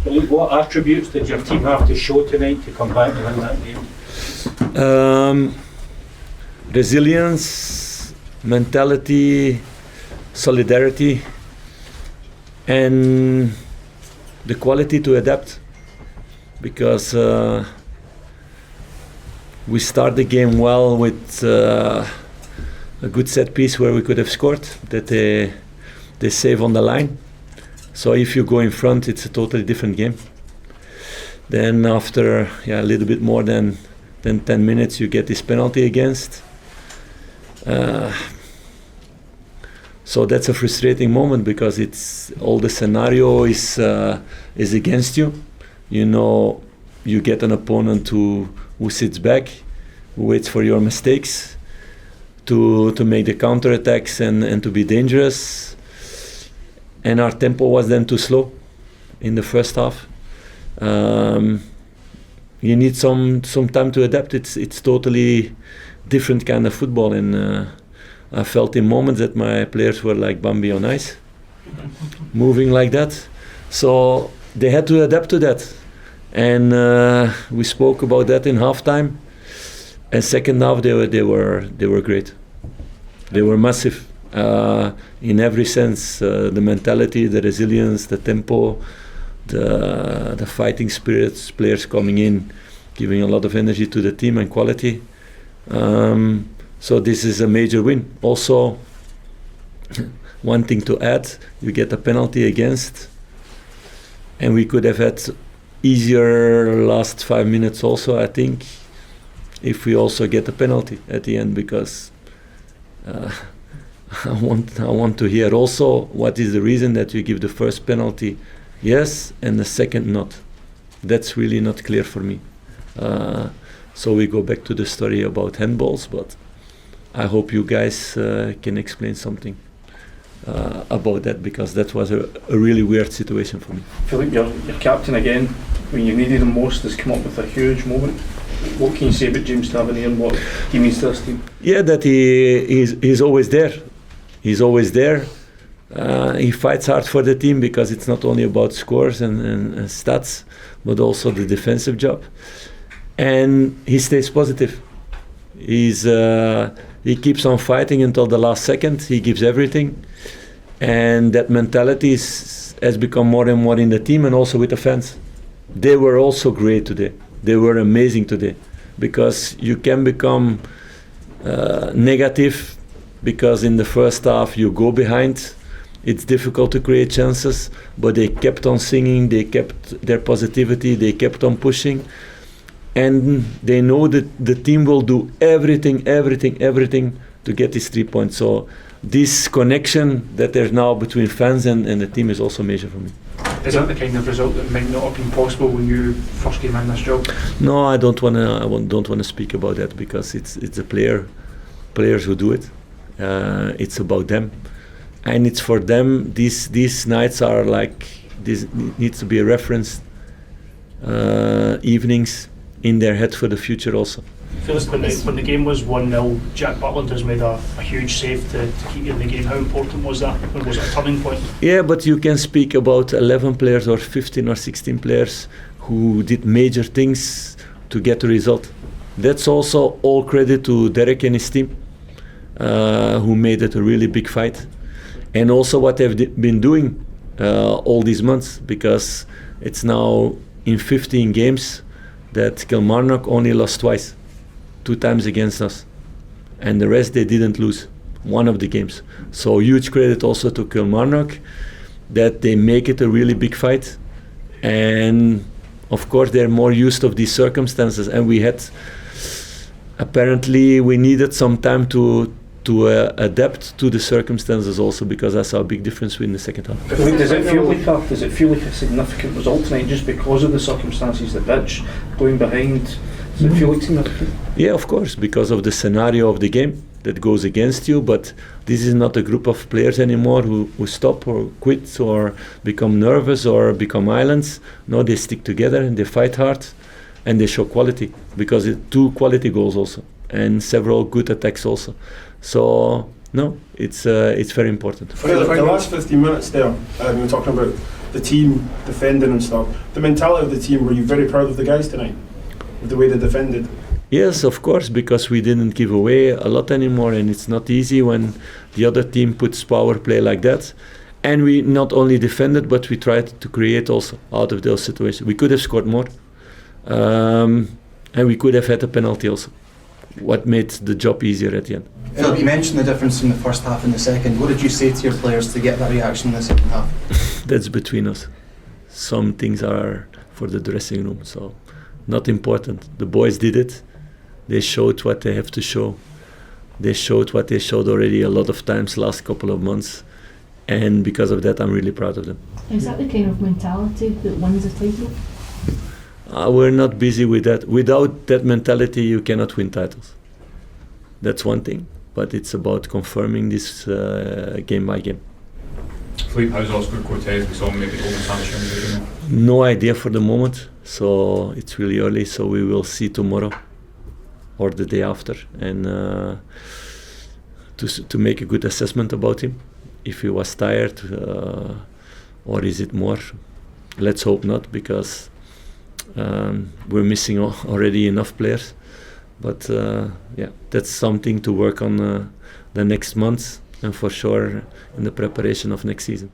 What attributes did your team have to show tonight to come back and win that game? Resilience, mentality, solidarity, and the quality to adapt. Because we start the game well with a good set piece where we could have scored, that they save on the line. So if you go in front, it's a totally different game. Then after a little bit more than 10 minutes, you get this penalty against. So that's a frustrating moment because it's all the scenario is against you. You know, you get an opponent who sits back, who waits for your mistakes to make the counterattacks and to be dangerous. And our tempo was then too slow in the first half. You need some time to adapt. It's totally different kind of football, and I felt in moments that my players were like Bambi on ice, moving like that. So they had to adapt to that, and we spoke about that in halftime. And second half, they were great. They were massive in every sense. The mentality, the resilience, the tempo, the fighting spirits, players coming in, giving a lot of energy to the team and quality. So this is a major win. Also, one thing to add, you get a penalty against, and we could have had easier last 5 minutes also, I think, if we also get a penalty at the end, because I want to hear also what is the reason that you give the first penalty yes and the second not. That's really not clear for me. So we go back to the story about handballs, but I hope you guys can explain something about that, because that was a really weird situation for me. Philippe, your captain again, when you needed him most, has come up with a huge moment. What can you say about James Traore and what he means to this team? Yeah, that he's always there. He's always there. He fights hard for the team, because it's not only about scores and stats, but also the defensive job. And he stays positive. He keeps on fighting until the last second. He gives everything. And that mentality has become more and more in the team, and also with the fans. They were also great today. They were amazing today, because you can become negative, because in the first half you go behind. It's difficult to create chances, but they kept on singing, they kept their positivity, they kept on pushing. And they know that the team will do everything to get these 3 points. So this connection that there's now between fans and the team is also major for me. Is that the kind of result that might not have been possible when you first came in this job? No, I don't wanna speak about that, because it's the players who do it. It's about them, and it's for them. These nights are like, this needs to be a reference evenings in their head for the future also. Phyllis, when the game was 1-0, Jack Butland has made a huge save to keep you in the game. How important was that? Or was it a turning point? Yeah, but you can speak about 11 players or 15 or 16 players who did major things to get the result. That's also all credit to Derek and his team, who made it a really big fight. And also what they've been doing all these months, because it's now in 15 games that Kilmarnock only lost twice, 2 times against us, and the rest they didn't lose one of the games. So huge credit also to Kilmarnock that they make it a really big fight, and of course they're more used of these circumstances, and we needed some time to adapt to the circumstances also, because I saw a big difference in the second half. Does it feel like a significant result tonight just because of the circumstances, the pitch, going behind? Does it feel like significant? Yeah, of course, because of the scenario of the game that goes against you, but this is not a group of players anymore who stop or quit or become nervous or become islands. No, they stick together and they fight hard and they show quality, because it's 2 quality goals also and several good attacks also. So no, it's very important. For the last 15 minutes there, we were talking about the team defending and stuff. The mentality of the team, were you very proud of the guys tonight? With the way they defended? Yes, of course, because we didn't give away a lot anymore, and it's not easy when the other team puts power play like that. And we not only defended, but we tried to create also out of those situations. We could have scored more, and we could have had a penalty also, what made the job easier at the end. Philippe, you mentioned the difference in the first half and the second. What did you say to your players to get that reaction in the second half? That's between us. Some things are for the dressing room, so not important. The boys did it. They showed what they have to show. They showed what they showed already a lot of times last couple of months. And because of that, I'm really proud of them. Is that the kind of mentality that wins a title? We're not busy with that. Without that mentality, you cannot win titles. That's one thing. But it's about confirming this game by game. Philippe, how's Oscar Cortez? We saw him maybe over Sancho. No idea for the moment. So it's really early. So we will see tomorrow or the day after, and to make a good assessment about him. If he was tired, or is it more? Let's hope not, because we're missing already enough players. But yeah, that's something to work on the next months, and for sure in the preparation of next season.